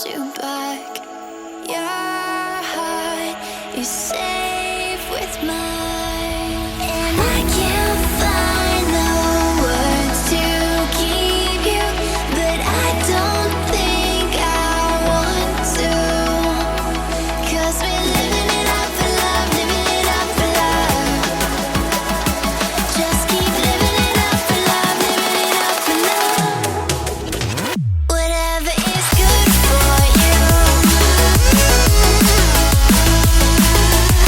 hold you back. Your heart is safe with mine, and I can't find the words to keep you, but I don't think I want to, 'cause we're living it up for love, living it up for love. Just keep living it up for love, living it up for love. Whatever is good for you,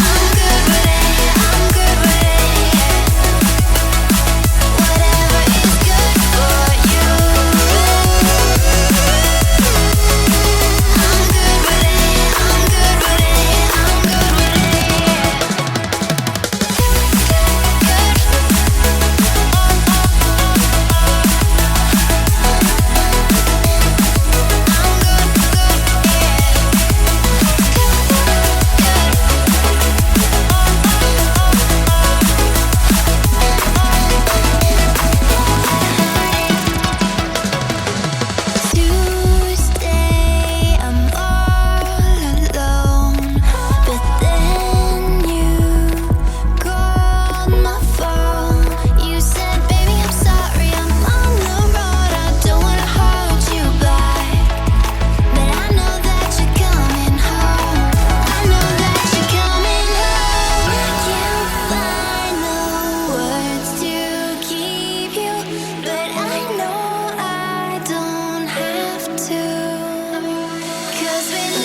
I'm good with it, I'm good with it. Whatever is good for you, I'm good with it, I'm good with it, I'm good with Tuesday, I'm all alone, but then you called my phone. You said, baby, I'm sorry, I'm on the road. I don't wanna hold you back, but I know that you're coming home. I know that you're coming home. I can't find the words to keep you, but I know I don't have to, 'cause we're